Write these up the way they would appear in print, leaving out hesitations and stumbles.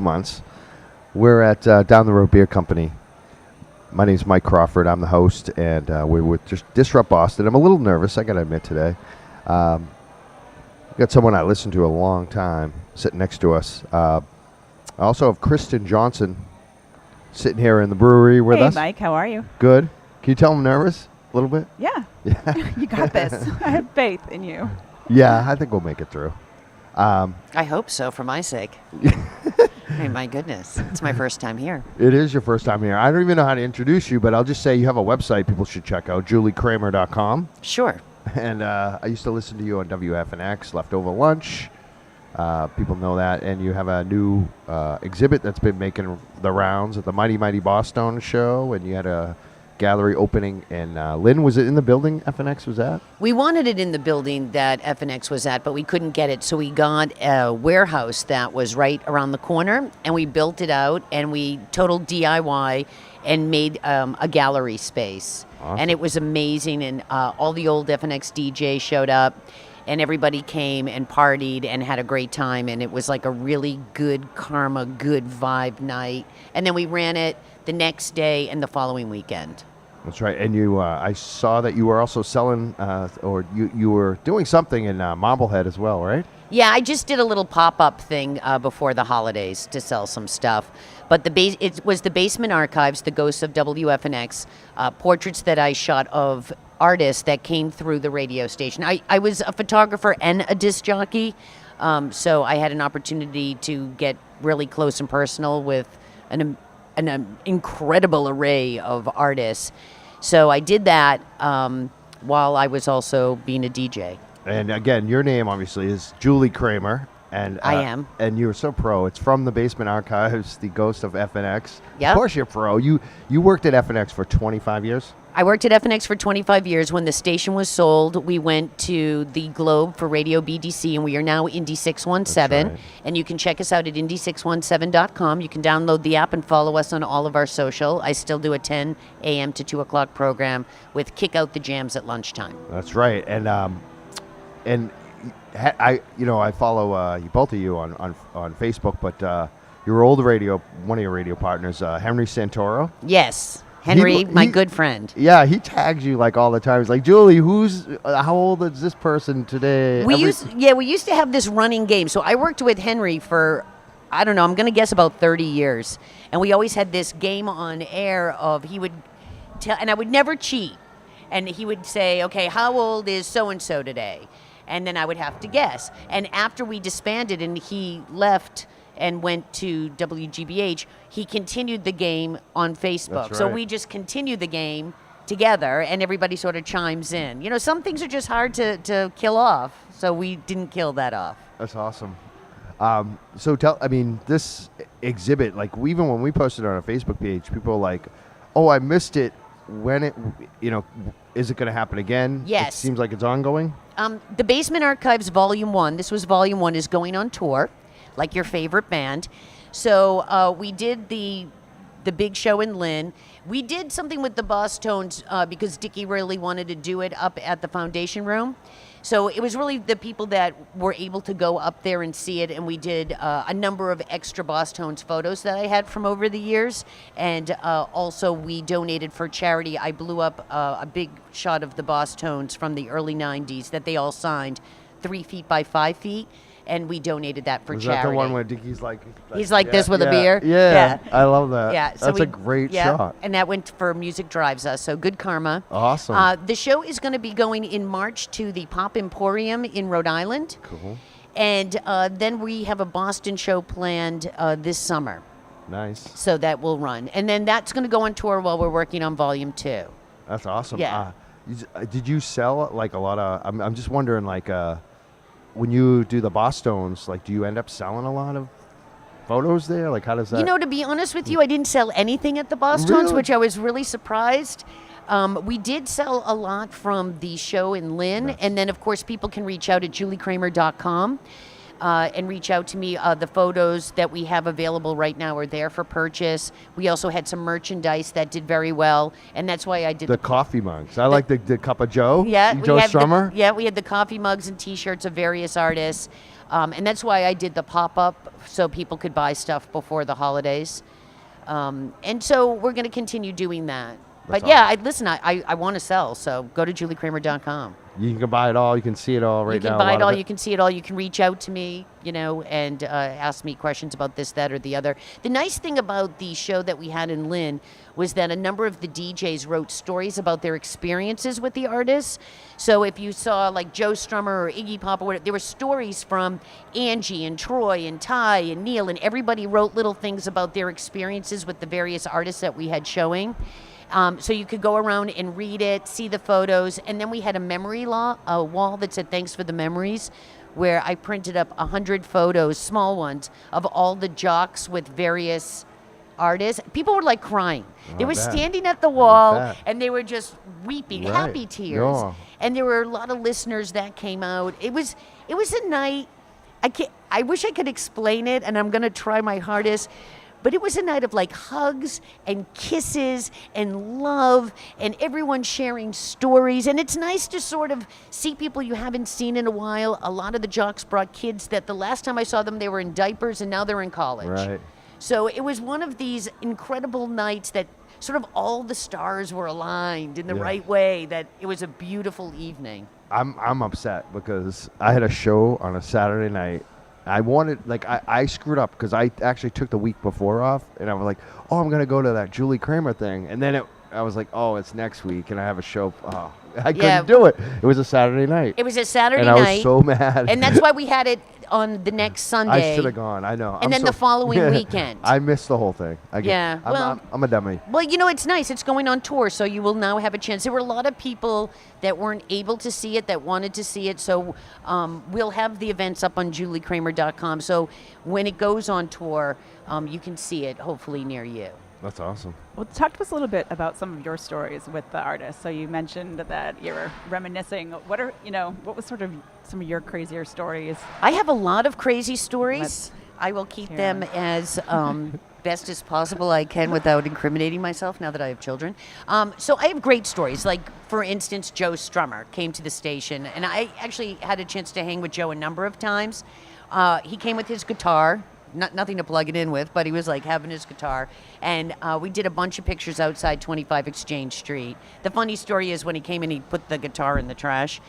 2 months. We're at Down the Road Beer Company. My name's Mike Crawford. I'm the host, and we're with Disrupt Boston. I'm a little nervous, I got to admit, today. Got someone I listened to a long time sitting next to us. I also have Kristin Johnson sitting here in the brewery with us. Hey, Mike, how are you? Good. Can you tell I'm nervous a little bit? Yeah. Yeah. You got this. I have faith in you. Yeah, I think we'll make it through. I hope so, for my sake. I mean, my goodness, it's my first time here. It is your first time here. I don't even know how to introduce you, but I'll just say you have a website people should check out, juliekramer.com. Sure. And I used to listen to you on WFNX, Leftover Lunch. People know that. And you have a new exhibit that's been making the rounds at the Mighty Mighty Boston show. And you had a gallery opening. And Lynn, was it in the building FNX was at? We wanted it in the building that FNX was at, but we couldn't get it. So we got a warehouse that was right around the corner. And we built it out. And we total DIY and made a gallery space. Awesome. And it was amazing. And all the old FNX DJs showed up. And everybody came and partied and had a great time. And it was like a really good karma, good vibe night. And then we ran it the next day and the following weekend. That's right. And you, I saw that you were also selling, or you were doing something in Marblehead as well, right? Yeah, I just did a little pop-up thing before the holidays to sell some stuff. But it was the Basement Archives, the Ghosts of WFNX, portraits that I shot of artists that came through the radio station. I was a photographer and a disc jockey, so I had an opportunity to get really close and personal with an incredible array of artists. So I did that while I was also being a DJ. And again, your name obviously is Julie Kramer. And I am. And you're so pro. It's from the Basement Archives, the Ghost of FNX. Yep. Of course you're pro. You worked at FNX for 25 years? I worked at FNX for 25 years. When the station was sold, we went to the Globe for Radio BDC, and we are now Indy 617. That's right. And you can check us out at indy617.com. You can download the app and follow us on all of our social. I still do a 10 a.m. to 2 o'clock program with Kick Out the Jams at lunchtime. That's right. And I follow both of you on Facebook, but your old one of your radio partners, Henry Santoro. Yes. Henry, my good friend. Yeah, he tags you like all the time. He's like, Julie, how old is this person today? We used to have this running game. So I worked with Henry for, I don't know, I'm going to guess about 30 years. And we always had this game on air of he would tell, and I would never cheat. And he would say, okay, how old is so-and-so today? And then I would have to guess. And after we disbanded and he left and went to WGBH, he continued the game on Facebook. That's So right. we just continue the game together, and everybody sort of chimes in. You know, some things are just hard to kill off, so we didn't kill that off. That's awesome. So this exhibit, like even when we posted it on our Facebook page, people are like, oh, I missed it. When is it going to happen again? Yes. It seems like it's ongoing. The Basement Archives Volume 1, this was Volume 1, is going on tour, like your favorite band. So we did the big show in Lynn. We did something with the Boss Tones because Dickie really wanted to do it up at the Foundation Room. So it was really the people that were able to go up there and see it, and we did a number of extra Boss Tones photos that I had from over the years, and also we donated for charity. I blew up a big shot of the Boss Tones from the early 90s that they all signed, 3 feet by 5 feet, and we donated that for Was charity. that the one where Dickie's like He's like this with a beer? Yeah, I love that. Yeah, so That's a great shot. And that went for Music Drives Us, so good karma. Awesome. The show is going to be going in March to the Pop Emporium in Rhode Island. Cool. And then we have a Boston show planned this summer. Nice. So that will run. And then that's going to go on tour while we're working on Volume 2. That's awesome. Yeah. Did you sell like a lot of, I'm just wondering like, when you do the Boss Tones, like, do you end up selling a lot of photos there? Like, how does that? You know, to be honest with you, I didn't sell anything at the Boss Tones, Really? which I was really surprised. We did sell a lot from the show in Lynn, Nice. and then, of course, people can reach out at juliekramer.com and reach out to me. The photos that we have available right now are there for purchase. We also had some merchandise that did very well, and that's why I did the coffee mugs. I like the cup of Joe. Yeah, Joe we had Strummer. we had the coffee mugs and T-shirts of various artists. And that's why I did the pop-up so people could buy stuff before the holidays. And so we're going to continue doing that. That's But yeah, I want to sell, so go to juliekramer.com. You can buy it all. You can see it all right now. You can buy it all. You can see it all. You can reach out to me, and ask me questions about this, that, or the other. The nice thing about the show that we had in Lynn was that a number of the DJs wrote stories about their experiences with the artists. So if you saw like Joe Strummer or Iggy Pop or whatever, there were stories from Angie and Troy and Ty and Neil, and everybody wrote little things about their experiences with the various artists that we had showing. So you could go around and read it, see the photos, and then we had a memory wall that said "Thanks for the memories," where I printed up 100 photos, small ones, of all the jocks with various artists. People were like crying. They were standing at the wall and they were just weeping, happy tears. Yeah. And there were a lot of listeners that came out. It was a night. I wish I could explain it, and I'm going to try my hardest. But it was a night of like hugs and kisses and love and everyone sharing stories. And it's nice to sort of see people you haven't seen in a while. A lot of the jocks brought kids that the last time I saw them, they were in diapers and now they're in college. Right. So it was one of these incredible nights that sort of all the stars were aligned in the right way, that it was a beautiful evening. I'm upset because I had a show on a Saturday night. I screwed up because I actually took the week before off, and I was like, oh, I'm going to go to that Julie Kramer thing. And then I was like, oh, it's next week, and I have a show. Oh, I couldn't do it. It was a Saturday night. It was a Saturday night. And I was so mad. And that's why we had it on the next Sunday. I should have gone. I know. And then the following weekend. I missed the whole thing. I'm a dummy. Well, it's nice. It's going on tour, so you will now have a chance. There were a lot of people that weren't able to see it, that wanted to see it. So we'll have the events up on juliekramer.com. So when it goes on tour, you can see it hopefully near you. That's awesome. Well, talk to us a little bit about some of your stories with the artists. So you mentioned that you were reminiscing. What was sort of some of your crazier stories? I have a lot of crazy stories. I will keep them as best as possible I can without incriminating myself now that I have children. So I have great stories. Like, for instance, Joe Strummer came to the station, and I actually had a chance to hang with Joe a number of times. He came with his guitar. Nothing to plug it in with, but he was like having his guitar. And we did a bunch of pictures outside 25 Exchange Street. The funny story is when he came in, he put the guitar in the trash.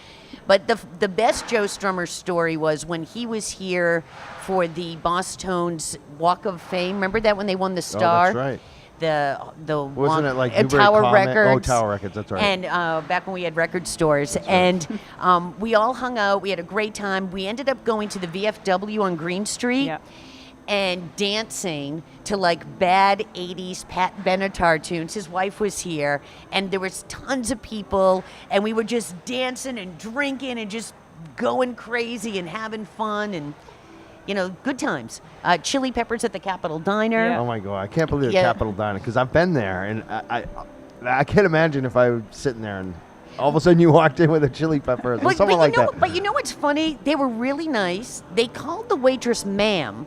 But the best Joe Strummer story was when he was here for the Boss Tones Walk of Fame. Remember that when they won the Star? Oh, that's right. Wasn't it like Tower Records? Oh, Tower Records, that's right. And back when we had record stores. Right. And we all hung out. We had a great time. We ended up going to the VFW on Green Street. Yeah. And dancing to like bad 80s Pat Benatar tunes. His wife was here, and there was tons of people, and we were just dancing and drinking and just going crazy and having fun and, good times. Chili Peppers at the Capitol Diner. Yeah. Oh my God, I can't believe the Capitol Diner, because I've been there, and I can't imagine if I was sitting there and all of a sudden you walked in with a Chili Peppers or something like that. But you know what's funny? They were really nice. They called the waitress ma'am.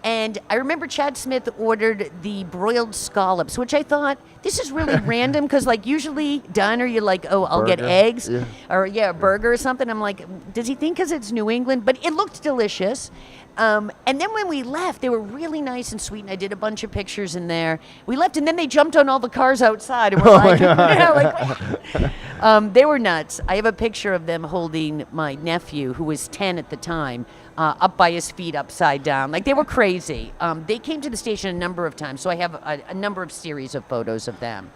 And I remember Chad Smith ordered the broiled scallops, which I thought, this is really random, because like usually diner you're like, oh, I'll get eggs or a burger or something. I'm like, does he think because it's New England? But it looked delicious. And then when we left, they were really nice and sweet, and I did a bunch of pictures in there. We left, and then they jumped on all the cars outside, and we're they were nuts. I have a picture of them holding my nephew, who was 10 at the time, up by his feet upside down. Like, they were crazy. They came to the station a number of times, so I have a number of series of photos of them.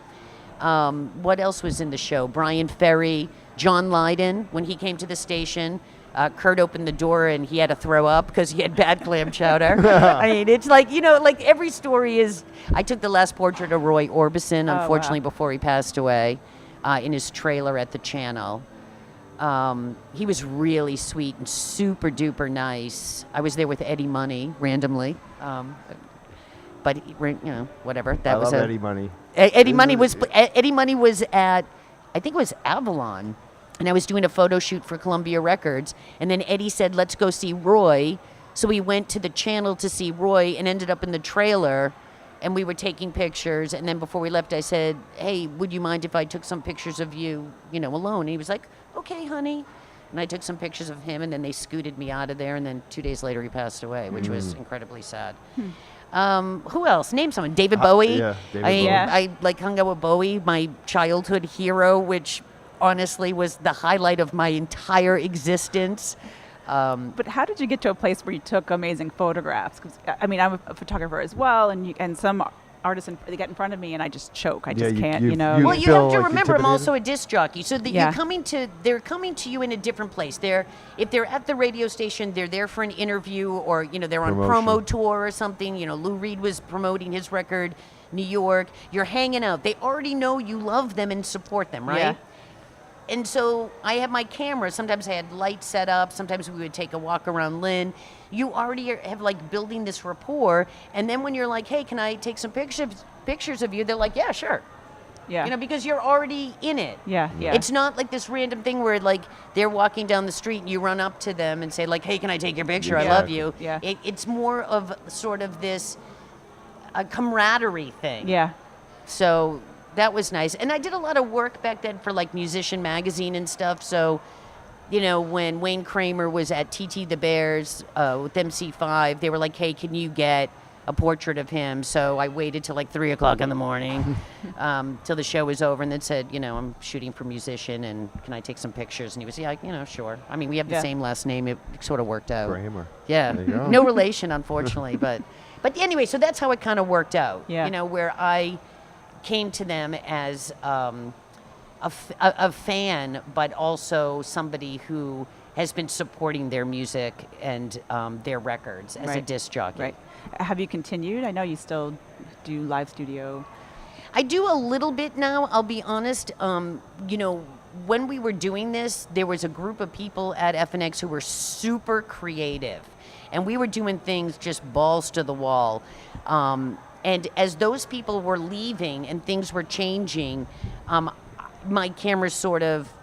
What else was in the show? Brian Ferry, John Lydon, when he came to the station. Kurt opened the door and he had to throw up because he had bad clam chowder. I mean, it's like, like every story is... I took the last portrait of Roy Orbison, unfortunately, before he passed away, in his trailer at the Channel. He was really sweet and super duper nice. I was there with Eddie Money randomly. But, whatever. I love Eddie Money. Eddie Money was at, I think it was Avalon. And I was doing a photo shoot for Columbia Records. And then Eddie said, let's go see Roy. So we went to the Channel to see Roy and ended up in the trailer. And we were taking pictures. And then before we left, I said, hey, would you mind if I took some pictures of you, alone? And he was like, okay, honey. And I took some pictures of him, and then they scooted me out of there, and then 2 days later he passed away, which was incredibly sad. Who else? Name someone. David Bowie. Yeah, David Bowie. I like hung out with Bowie, my childhood hero, which honestly was the highlight of my entire existence. But how did you get to a place where you took amazing photographs? 'Cause, I mean, I'm a photographer as well, and some artists, they get in front of me and I just choke. I just can't, you know. Well, you feel have to like remember, I'm intimidated? also a disc jockey, so that they're coming to you in a different place. If they're at the radio station, they're there for an interview, or they're on promo tour or something. Lou Reed was promoting his record, New York. You're hanging out. They already know you love them and support them, right? Yeah. And so I have my camera. Sometimes I had lights set up. Sometimes we would take a walk around Lynn. You already have like building this rapport. And then when you're like, hey, can I take some pictures of you? They're like, yeah, sure. Yeah. Because you're already in it. Yeah. It's not like this random thing where like they're walking down the street and you run up to them and say like, hey, can I take your picture? I love you. Yeah. It's more of sort of this camaraderie thing. Yeah. So that was nice. And I did a lot of work back then for like Musician Magazine and stuff. So, when Wayne Kramer was at TT the Bears with MC5, they were like, hey, can you get a portrait of him? So I waited till like 3 o'clock in the morning till the show was over, and then said, I'm shooting for Musician, and can I take some pictures? And he was, yeah, sure. I mean, we have the same last name. It sort of worked out. Kramer. Yeah. There you go. No relation, unfortunately. But anyway, so that's how it kind of worked out. Yeah. Where I came to them as a fan, but also somebody who has been supporting their music and their records as a disc jockey. Right. Have you continued? I know you still do live studio. I do a little bit now, I'll be honest. When we were doing this, there was a group of people at FNX who were super creative. And we were doing things just balls to the wall. And as those people were leaving and things were changing, my cameras sort of,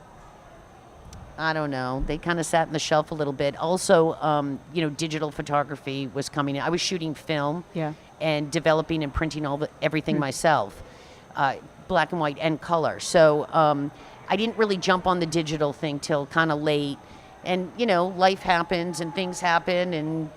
I don't know, they kind of sat on the shelf a little bit. Also, digital photography was coming in. I was shooting film and developing and printing everything myself, black and white and color. So I didn't really jump on the digital thing till kind of late. And, life happens and things happen, and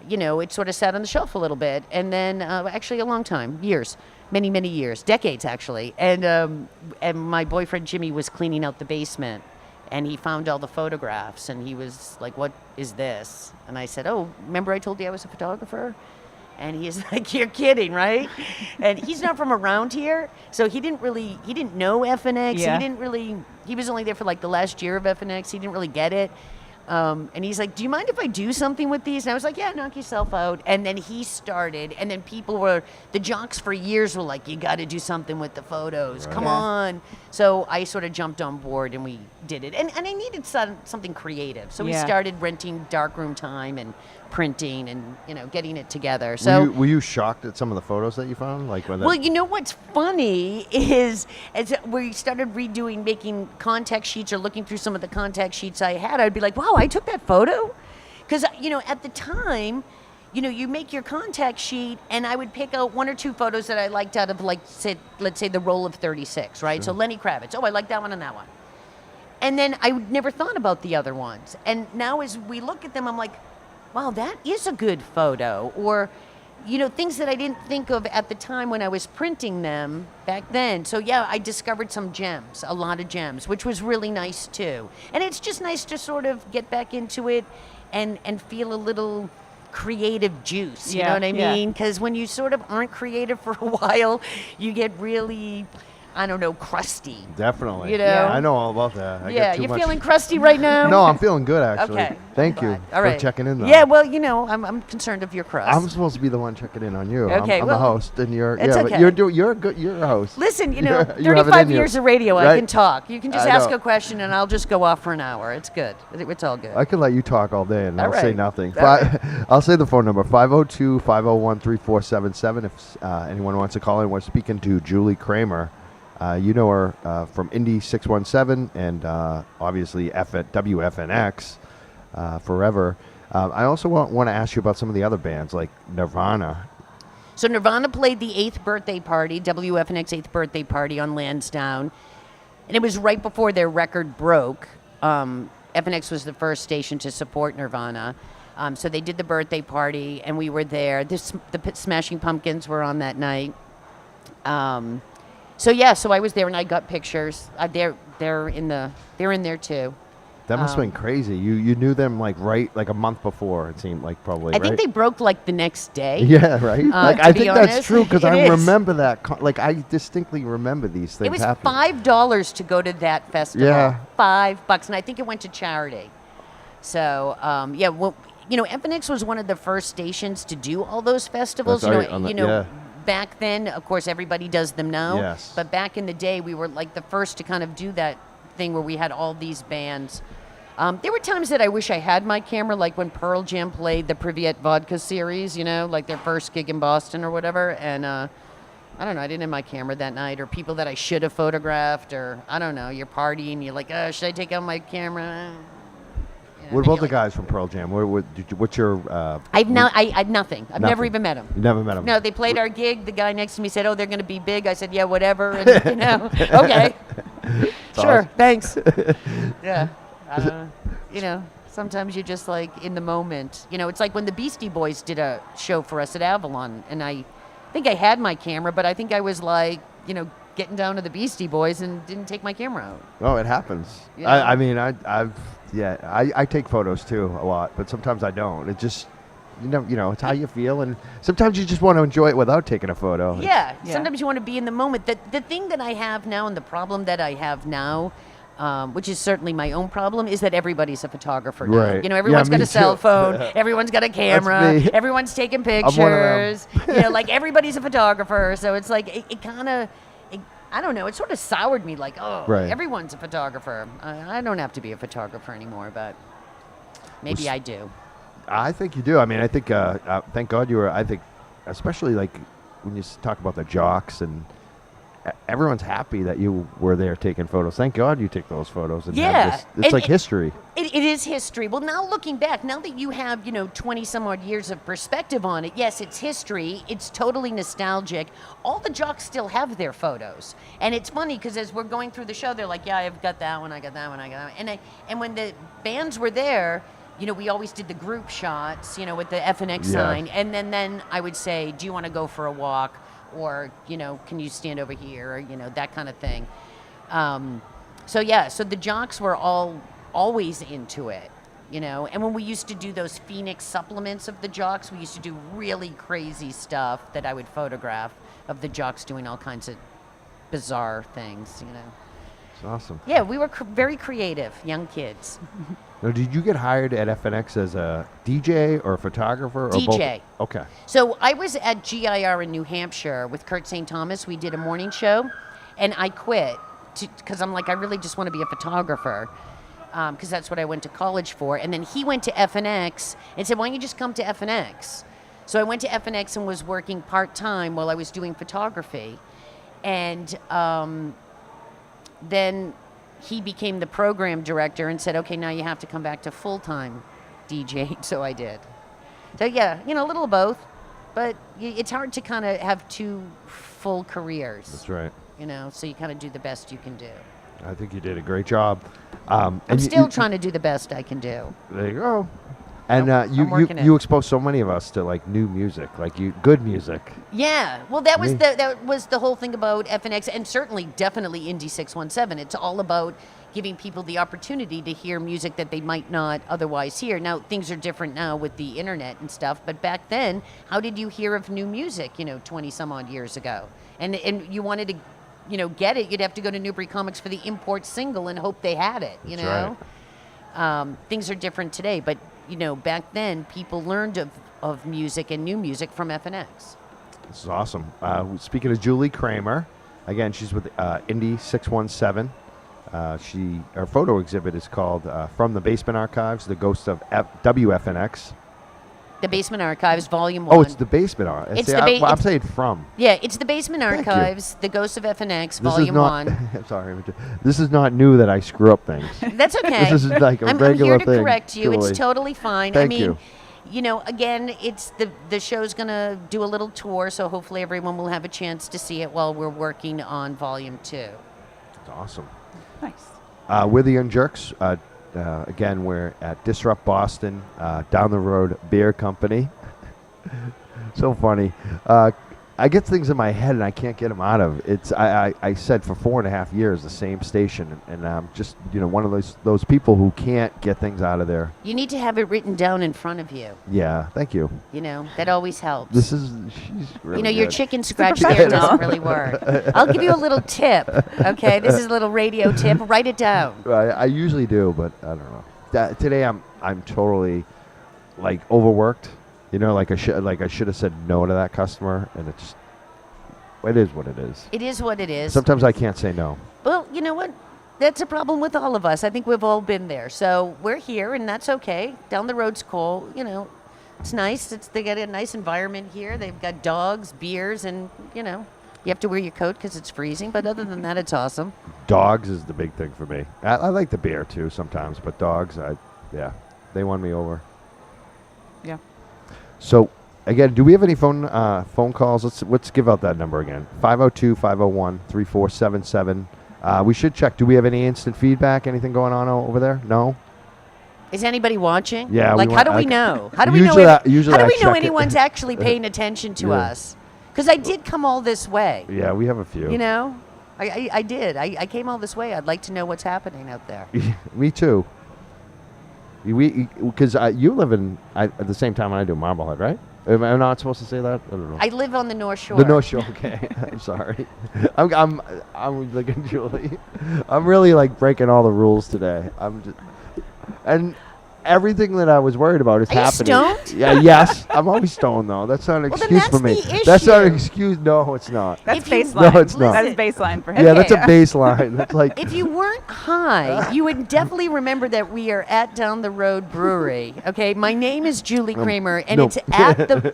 it sort of sat on the shelf a little bit. And then, actually a long time, years, many, many years, decades actually. And my boyfriend Jimmy was cleaning out the basement, and he found all the photographs, and he was like, what is this? And I said, oh, remember I told you I was a photographer? And he's like, you're kidding, right? And he's not from around here, so he didn't know FNX. Yeah. He was only there for like the last year of FNX. He didn't really get it. And he's like, do you mind if I do something with these? And I was like, yeah, knock yourself out. And then he started, and then the jocks for years were like, you got to do something with the photos. Right. Come on. So I sort of jumped on board, and we did it. And I needed something creative. So we started renting darkroom time and printing and, getting it together. So Were you shocked at some of the photos that you found? Well, what's funny is as we started making contact sheets or looking through some of the contact sheets I had, I'd be like, wow, I took that photo? Because, at the time, you make your contact sheet, and I would pick out 1 or 2 photos that I liked out of, let's say the roll of 36, right? Sure. So Lenny Kravitz, I like that one and that one. And then I never thought about the other ones. And now as we look at them, I'm like, wow, that is a good photo. Or, things that I didn't think of at the time when I was printing them back then. So yeah, I discovered some gems, a lot of gems, which was really nice too. And it's just nice to sort of get back into it and feel a little creative juice, you know what I mean? Because when you sort of aren't creative for a while, you get really, I don't know, crusty. Definitely. Yeah, I know all about that. You're feeling crusty right now? No, I'm feeling good, actually. Okay. Thank you for checking in, though. Yeah, well, I'm concerned of your crust. I'm supposed to be the one checking in on you. Okay, I'm the host, and you're okay. But you're a host. Listen, you have it in 35 you, years of radio, right? I can talk. You can just I ask know. a question, and I'll just go off for an hour. It's good. It's all good. I could let you talk all day, and All I'll say right. nothing. All right. I'll say the phone number, 502-501-3477. If anyone wants to call in, we're speaking to Julie Kramer. You know her from Indy 617 and obviously WFNX forever. I also want to ask you about some of the other bands like Nirvana. So Nirvana played the 8th birthday party, WFNX 8th birthday party on Lansdowne. And it was right before their record broke. FNX was the first station to support Nirvana. So they did the birthday party, and we were there. The Smashing Pumpkins were on that night. So I was there, and I got pictures. They're in there too. That must have been crazy. You knew them like a month before. It seemed like probably. I think they broke like the next day. Yeah, right. I think that's true because I is. remember that. I distinctly remember these things. It was happening. $5 to go to that festival. Yeah. $5, and I think it went to charity. So FNX was one of the first stations to do all those festivals. That's right, back then, of course, everybody does them now. Yes. But back in the day, we were like the first to kind of do that thing where we had all these bands. There were times that I wish I had my camera, like when Pearl Jam played the Privyet Vodka series, like their first gig in Boston or whatever. And I don't know, I didn't have my camera that night, or people that I should have photographed, or I don't know, you're partying, you're like, should I take out my camera? What about the guys from Pearl Jam? What's your? I had nothing. I've never even met them. You never met them? No, they played our gig. The guy next to me said, "Oh, they're going to be big." I said, "Yeah, whatever." And, okay, sure, awesome. Thanks. Yeah, sometimes you're just like in the moment. It's like when the Beastie Boys did a show for us at Avalon, and I think I had my camera, but I think I was like, getting down to the Beastie Boys and didn't take my camera out. Oh, it happens. Yeah. I take photos too a lot, but sometimes I don't. It just, it's how you feel, and sometimes you just want to enjoy it without taking a photo. Yeah. Sometimes you want to be in the moment. The thing that I have now, and the problem that I have now, which is certainly my own problem, is that everybody's a photographer now. Right. Everyone's got a cell too. phone, everyone's got a camera, me. everyone's taking I'm one of pictures. Like everybody's a photographer, so it's like it kind of. I don't know. It sort of soured me, like, right. Everyone's a photographer. I don't have to be a photographer anymore, but maybe I do. I think you do. I mean, I think, thank God you were, I think, especially like when you talk about the jocks, and everyone's happy that you were there taking photos. Thank God you take those photos. And have this, it's like history. It is history. Well, now looking back, now that you have, 20 some odd years of perspective on it, yes, it's history. It's totally nostalgic. All the jocks still have their photos. And it's funny because as we're going through the show, they're like, yeah, I've got that one, I got that one, I got that one. And when the bands were there, we always did the group shots, with the FNX sign. And then I would say, do you want to go for a walk? Or, can you stand over here? Or, that kind of thing. So the jocks were always into it, And when we used to do those Phoenix supplements of the jocks, we used to do really crazy stuff that I would photograph of the jocks doing all kinds of bizarre things, It's awesome. Yeah, we were very creative, young kids. Now, did you get hired at FNX as a DJ or a photographer? Or DJ. Both? Okay. So I was at GIR in New Hampshire with Kurt St. Thomas. We did a morning show, and I quit because I'm like, I really just want to be a photographer because that's what I went to college for. And then he went to FNX and said, why don't you just come to FNX? So I went to FNX and was working part-time while I was doing photography. And then he became the program director and said, okay, now you have to come back to full-time DJ. So I did. So yeah, a little of both, but it's hard to kind of have two full careers. That's right. So you kind of do the best you can do. I think you did a great job. I'm still trying to do the best I can do. There you go. And you exposed so many of us to like new music, good music. Yeah, well, that was the whole thing about FNX, and certainly, definitely Indie 617. It's all about giving people the opportunity to hear music that they might not otherwise hear. Now, things are different now with the internet and stuff, but back then, how did you hear of new music? 20 some odd years ago, and you wanted to, get it, you'd have to go to Newbury Comics for the import single and hope they had it. That's right. Things are different today, but. Back then, people learned of music and new music from FNX. This is awesome. Speaking of Julie Kramer, again, she's with Indie 617. Her photo exhibit is called From the Basement Archives, The Ghosts of WFNX. The Basement Archives, Volume 1. Oh, it's the Basement Archives. I'm saying from. Yeah, it's the Basement Archives, The Ghosts of FNX, Volume 1. I'm sorry. This is not new that I screw up things. That's okay. This is like a regular thing. I'm here to correct you. Julie. It's totally fine. Thank you. Again, it's the show's going to do a little tour, so hopefully everyone will have a chance to see it while we're working on Volume 2. That's awesome. Nice. We're the Young Jurks. again, we're at Disrupt Boston, down the road beer company. So funny. I get things in my head and I can't get them out of. I said for 4.5 years the same station, and I'm just one of those people who can't get things out of there. You need to have it written down in front of you. Yeah, thank you. That always helps. She's really your good. chicken scratch there doesn't really work. I'll give you a little tip. Okay, this is a little radio tip. Write it down. I usually do, but I don't know. Today I'm totally like overworked. Like I should have said no to that customer, and it is what it is. It is what it is. Sometimes I can't say no. Well, you know what? That's a problem with all of us. I think we've all been there. So we're here, and that's okay. Down the road's cool. It's nice. They got a nice environment here. They've got dogs, beers, and you have to wear your coat because it's freezing. But other than that, it's awesome. Dogs is the big thing for me. I like the beer too sometimes, but dogs, they won me over. Yeah. So, again, do we have any phone calls? Let's give out that number again. 502-501-3477. We should check. Do we have any instant feedback? Anything going on over there? No? Is anybody watching? Yeah. How do we know? How do we usually know? Usually how do I we know check it. anyone's actually paying attention to us? Because I did come all this way. Yeah, we have a few. I did. I came all this way. I'd like to know what's happening out there. Me too. Because you live at the same time I do, Marblehead, right? Am I not supposed to say that? I don't know. I live on the North Shore. The North Shore. Okay, I'm sorry. I'm looking, Julie. I'm really like breaking all the rules today. And everything that I was worried about is happening. Are you stoned? Yeah. Yes. I'm always stoned though. That's not an excuse for me. That's not an excuse. No, it's not. That's baseline. No, it's not. That is baseline for him. Yeah, that's a baseline. That's like. If you weren't high, you would definitely remember that we are at Down the Road Brewery. Okay, my name is Julie Kramer, and it's at the,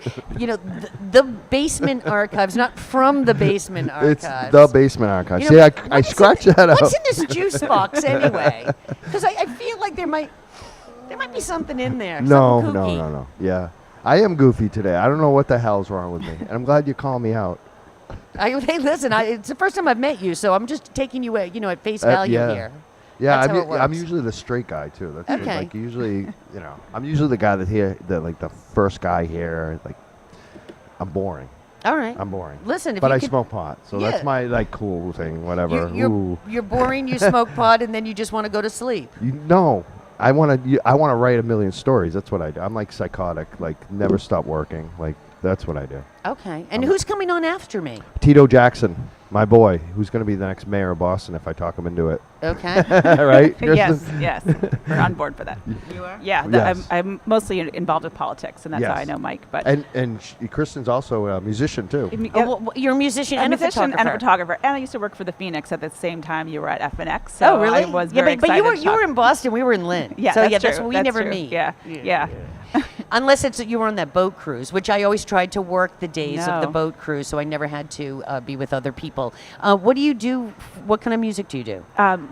the basement archives, not from the basement archives. It's the basement archives. See, I scratched that out. What's in this juice box anyway? Because I feel like there might be something in there. No. Yeah. I am goofy today. I don't know what the hell's wrong with me. And I'm glad you called me out. Hey, listen, it's the first time I've met you, so I'm just taking you at, at face value here. Yeah, That's how it works. I'm usually the straight guy too. That's Okay. like usually, I'm usually the guy the first guy here. Like, I'm boring. All right. I'm boring. Listen, but I smoke pot, so that's my cool thing. Whatever. You're boring. You smoke pot, and then you just want to go to sleep. No. I want to write a million stories. That's what I do. I'm like psychotic, like never stop working. Like that's what I do. Okay. And who's coming on after me? Tito Jackson, my boy, who's going to be the next mayor of Boston if I talk him into it. Okay. Right? Yes. We're on board for that. You are? Yeah. Yes. I'm mostly involved with politics, and that's how I know Mike. But and Kristin's also a musician too. You're a musician and a photographer. And a photographer. And I used to work for the Phoenix at the same time you were at FNX. So really? I was very but excited. you were in Boston. We were in Lynn. Yeah, so that's true. We that's never true. meet. Yeah. Unless you were on that boat cruise, which I always tried to work the days of the No. boat cruise, so I never had to be with other people. What do you do? What kind of music do you do?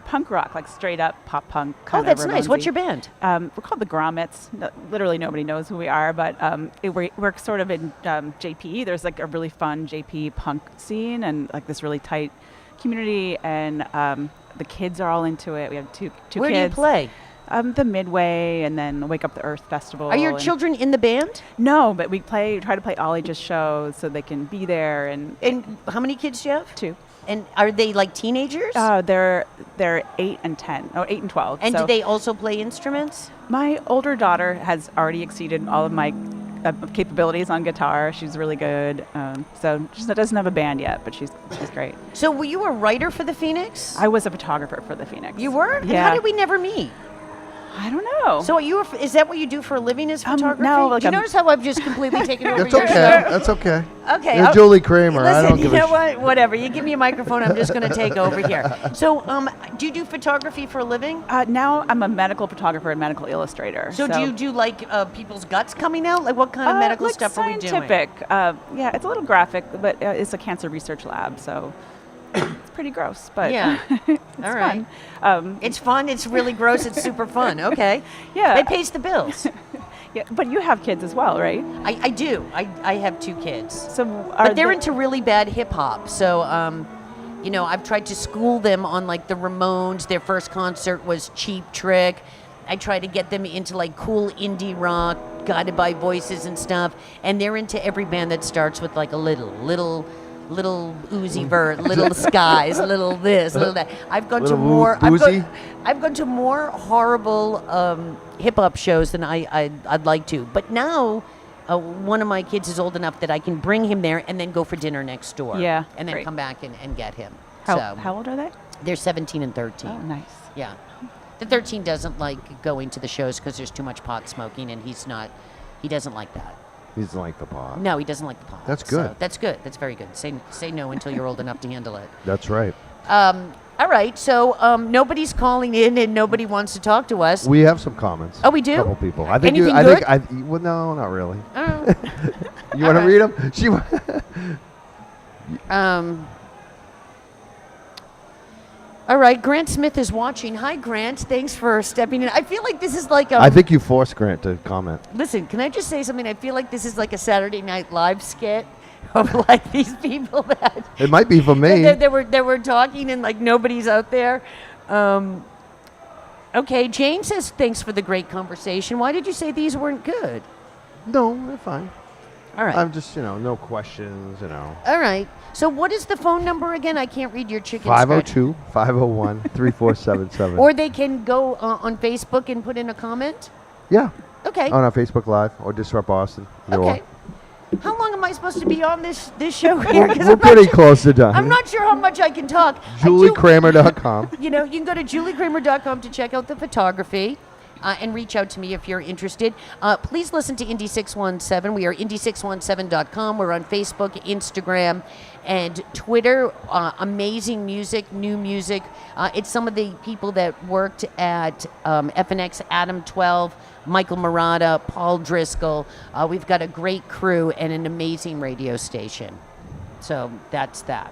Punk rock, like straight up pop punk. Oh, that's nice. What's your band? We're called the Grommets. Literally nobody knows who we are, but we're sort of in JP. There's like a really fun JP punk scene and like this really tight community, and the kids are all into it. We have two kids. Where do you play? The Midway, and then Wake Up the Earth Festival. Are your children in the band? No, but we try to play all ages shows so they can be there. And how many kids do you have? 2. And are they like teenagers? They're 8 and 10. Oh, 8 and 12. And so do they also play instruments? my older daughter has already exceeded all of my capabilities on guitar. She's really good. So she doesn't have a band yet, but she's great. So were you a writer for the Phoenix? I was a photographer for the Phoenix. You were? And Yeah. how did we never meet? I don't know. So is that what you do for a living, is photography? no, like do you notice how I've just completely taken over That's your okay. show? That's okay. Okay. You're Julie Kramer. Listen, I don't give you a know what? Whatever. You give me a microphone, I'm just going to take over here. So, do you do photography for a living? Now I'm a medical photographer and medical illustrator. So do you do like people's guts coming out? Like what kind of medical like stuff are we doing? scientific. Yeah, it's a little graphic, but it's a cancer research lab, so it's pretty gross. But Yeah. it's All right. fun. It's fun. It's really gross. It's super fun. Okay. Yeah. It pays the bills. Yeah, but you have kids as well, right? I do. I have 2 kids. So, But they're into really bad hip hop. So, I've tried to school them on like the Ramones. Their first concert was Cheap Trick. I try to get them into like cool indie rock, guided by voices and stuff, and they're into every band that starts with like a little Uzi Vert, little Skies, little this, little that. I've gone to more. I've gone to more horrible hip hop shows than I'd like to. But now, one of my kids is old enough that I can bring him there and then go for dinner next door. Yeah, and then great. come back and get him. How old are they? They're 17 and 13. Oh, nice. Yeah. The 13 doesn't like going to the shows because there's too much pot smoking, and he doesn't like that. He doesn't like the pot. No, he doesn't like the pot. That's good. So that's good. That's very good. Say no until you're old enough to handle it. That's right. All right, so nobody's calling in and nobody wants to talk to us. We have some comments. Oh, we do? A couple people. I think Anything I good? think well, no, not really. Oh. You want to read them? All right, Grant Smith is watching. Hi, Grant. Thanks for stepping in. I feel like this is like I think you forced Grant to comment. Listen, can I just say something? I feel like this is like a Saturday Night Live skit of like these people that It might be for me. they were talking and like nobody's out there. Okay, Jane says thanks for the great conversation. Why did you say these weren't good? No, they're fine. All right. I'm just, no questions, All right. So what is the phone number again? I can't read your chicken scratch. 502-501-3477. Or they can go on Facebook and put in a comment? Yeah. Okay. On our Facebook Live or Disrupt Boston. Okay. How long am I supposed to be on this show here? 'Cause We're I'm not pretty sure- close to done. I'm not sure how much I can talk. JulieKramer.com. You can go to juliekramer.com to check out the photography. And reach out to me if you're interested. Please listen to Indie 617. We are indie617.com. We're on Facebook, Instagram, and Twitter. Amazing music, new music. It's some of the people that worked at FNX, Adam 12, Michael Murata, Paul Driscoll. We've got a great crew and an amazing radio station. So that's that.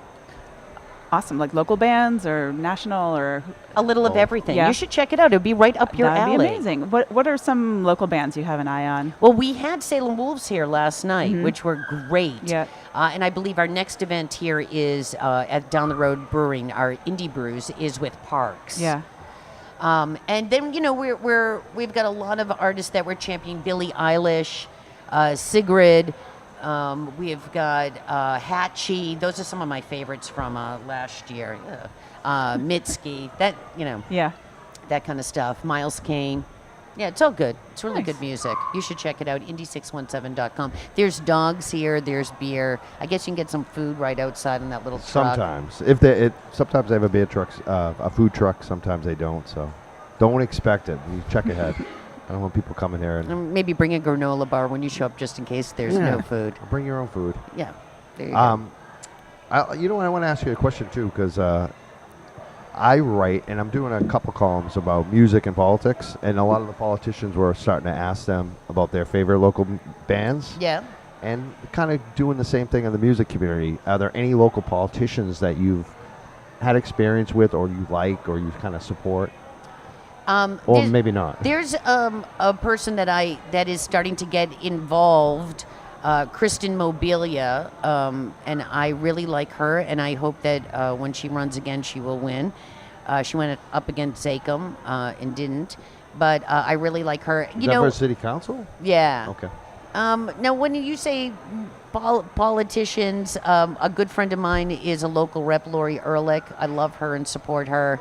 Awesome. Like local bands or national or A little of everything. Yeah. You should check it out. It'll be right up your that'd alley. be amazing. What are some local bands you have an eye on? Well, we had Salem Wolves here last night, which were great. Yeah. And I believe our next event here is at Down the Road Brewing. Our Indie Brews is with Parks. Yeah. And then we've got a lot of artists that we're championing. Billie Eilish, Sigrid. We've got Hatchie. Those are some of my favorites from last year. Mitski. Yeah. That kind of stuff. Miles Kane. Yeah, it's all good. It's really Nice. good music. You should check it out, indie617.com. There's dogs here. There's beer. I guess you can get some food right outside in that little truck. Sometimes. Sometimes they have a beer truck, a food truck. Sometimes they don't. So don't expect it. You check ahead. I don't want people coming here and Maybe bring a granola bar when you show up just in case there's no food. bring your own food. Yeah, there you go. I want to ask you a question too, because I write and I'm doing a couple columns about music and politics, and a lot of the politicians were starting to ask them about their favorite local bands. Yeah. And kind of doing the same thing in the music community. Are there any local politicians that you've had experience with, or you like, or you kind of support? Or maybe not. There's a person that is starting to get involved, Kristin Mobilia, and I really like her, and I hope that when she runs again, she will win. She went up against Zakem and didn't, but I really like her. Is that for city council? Yeah. Okay. Now, when you say politicians, a good friend of mine is a local rep, Lori Ehrlich. I love her and support her.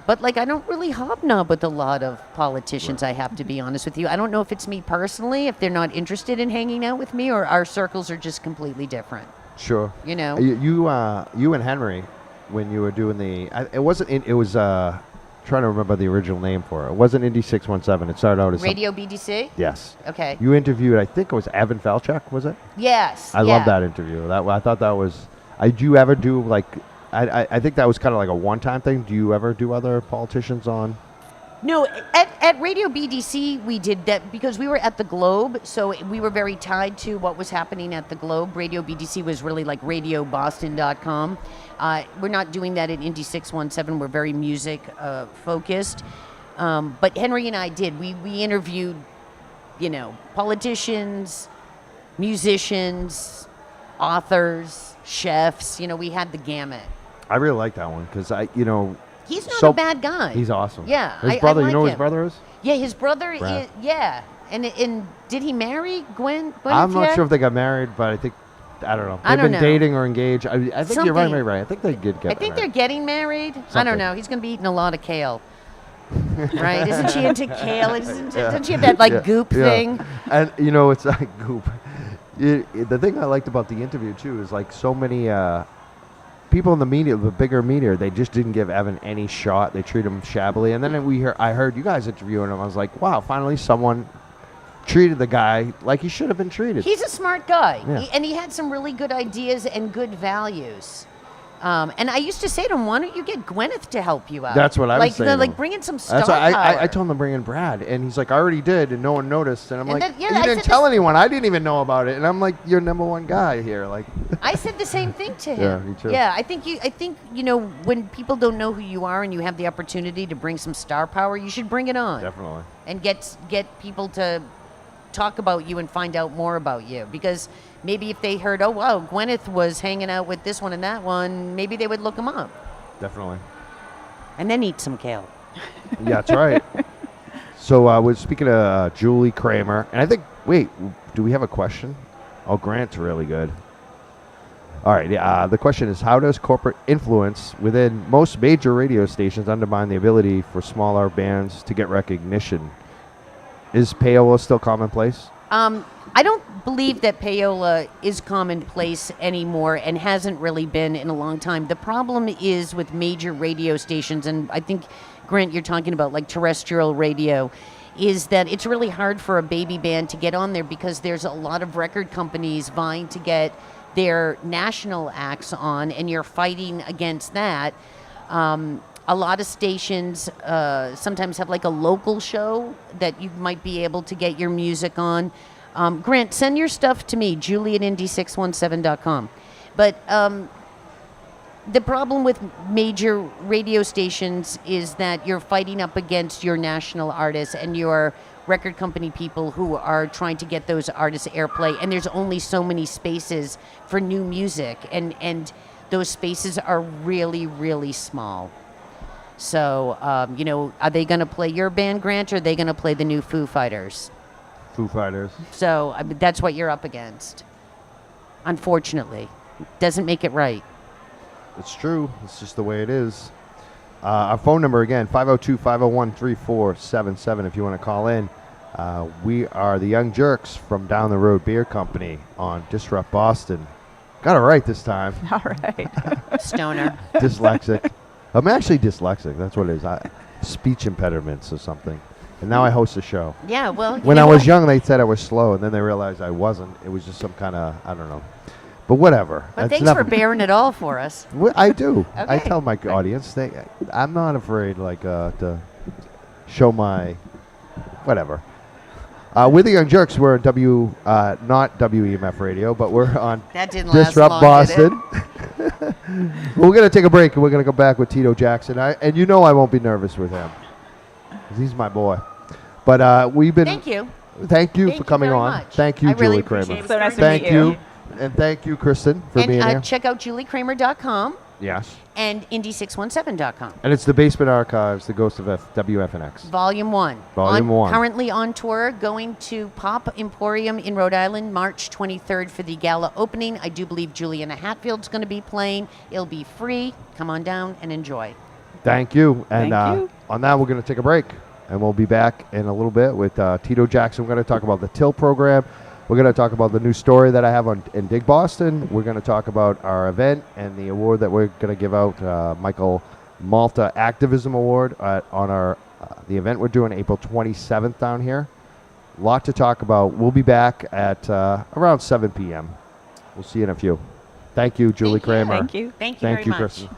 But, I don't really hobnob with a lot of politicians, I have to be honest with you. I don't know if it's me personally, if they're not interested in hanging out with me, or our circles are just completely different. Sure. You know? You and Henry, when you were doing trying to remember the original name for it. It wasn't Indie 617. It started out as Radio BDC? Yes. Okay. You interviewed, I think it was Evan Falchuk, was it? Yes. I love that interview. I thought that was. Do you ever do I think that was kind of like a one-time thing. Do you ever do other politicians on? No, at Radio BDC we did that because we were at the Globe, so we were very tied to what was happening at the Globe. Radio BDC was really like radioboston.com. We're not doing that at Indie 617. We're very music focused. But Henry and I did. We interviewed, politicians, musicians, authors, chefs. We had the gamut. I really like that one because He's not So- a bad guy. He's awesome. Yeah, His I brother, like you know who his him. brother is? Yeah, his brother Brad. is. Yeah, and did he marry Gwen? I'm not yet? sure if they got married, but I think, I don't know. I They've don't been know. dating or engaged. I think you're right, Something- right. I think they did get I think they're married. getting married. I Something. don't know. He's going to be eating a lot of kale. Right? Isn't she into kale? Doesn't she have that like goop thing? And you know, it's like goop. The thing I liked about the interview too is like so many people in the media, the bigger media, they just didn't give Evan any shot. They treat him shabbily. And then I heard you guys interviewing him. I was like, wow, finally someone treated the guy like he should have been treated. He's a smart guy, Yeah. and he had some really good ideas and good values. And I used to say to him, "Why don't you get Gwyneth to help you out?" That's what I was like, saying to Like him. bring in some star That's why power. I told him to bring in Brad, and he's like, I already did, and no one noticed. And I'm And like, that- yeah, you I didn't said tell this- anyone. I didn't even know about it. And I'm like, you're number one guy here. Like, I said the same thing to him. Yeah, me too. Yeah, I think you know when people don't know who you are and you have the opportunity to bring some star power, you should bring it on definitely. and get people to talk about you and find out more about you, because maybe if they heard, oh wow, Gwyneth was hanging out with this one and that one, maybe they would look him up Definitely. and then eat some kale. Yeah, that's right. So we're speaking of Julie Kramer, and I think, wait, do we have a question? Oh, Grant's really good. All right, the question is, how does corporate influence within most major radio stations undermine the ability for smaller bands to get recognition? Is payola still commonplace? I don't believe that payola is commonplace anymore and hasn't really been in a long time. The problem is with major radio stations, and I think, Grant, you're talking about like terrestrial radio, is that it's really hard for a baby band to get on there because there's a lot of record companies vying to get their national acts on, and you're fighting against that. A lot of stations sometimes have like a local show that you might be able to get your music on. Grant, send your stuff to me, Julie at indie617.com. But the problem with major radio stations is that you're fighting up against your national artists and your record company people who are trying to get those artists airplay, and there's only so many spaces for new music, and those spaces are really, really small. So, are they going to play your band, Grant, or are they going to play the new Foo Fighters? Foo Fighters. So that's what you're up against. Unfortunately, doesn't make it right. It's true. It's just the way it is. Our phone number, again, 502-501-3477 if you want to call in. We are the Young Jurks from Down the Road Beer Company on Disrupt Boston. Got it right this time. All right. Stoner. Dyslexic. I'm actually dyslexic. That's what it is. Speech impediments or something. And now I host a show. Yeah, well, When I was young, they said I was slow, and then they realized I wasn't. It was just some kind of, I don't know. But whatever. Well, That's thanks for enough- bearing it all for us. I do. I Okay. tell my audience, I'm not afraid to show my whatever. We're the Young Jurks. We're not WEMF radio, but we're on That didn't last Disrupt long, Boston. We're going to take a break, and we're going to go back with Tito Jackson. And you know I won't be nervous with him, 'cause he's my boy. But we've been... Thank you. Thank you Thank for you coming very on. much. Thank you, I really Julie appreciate Kramer. it. So nice to Thank meet you. And thank you, Kristin, for being And here. check out juliekramer.com Yes. and indie617.com. And it's the Basement Archives, the Ghost of WFNX. Volume 1. Volume 1. Currently on tour, going to Pop Emporium in Rhode Island, March 23rd for the gala opening. I do believe Juliana Hatfield's going to be playing. It'll be free. Come on down and enjoy. Thank you. And Thank you. on that, we're going to take a break. And we'll be back in a little bit with Tito Jackson. We're going to talk about the TIL program. We're going to talk about the new story that I have in Dig Boston. We're going to talk about our event and the award that we're going to give out, Michael Malta Activism Award, on our the event we're doing April 27th down here. A lot to talk about. We'll be back at around 7 p.m. We'll see you in a few. Thank you, Julie Thank you. Kramer. Thank you. Thank you very much. Kristin.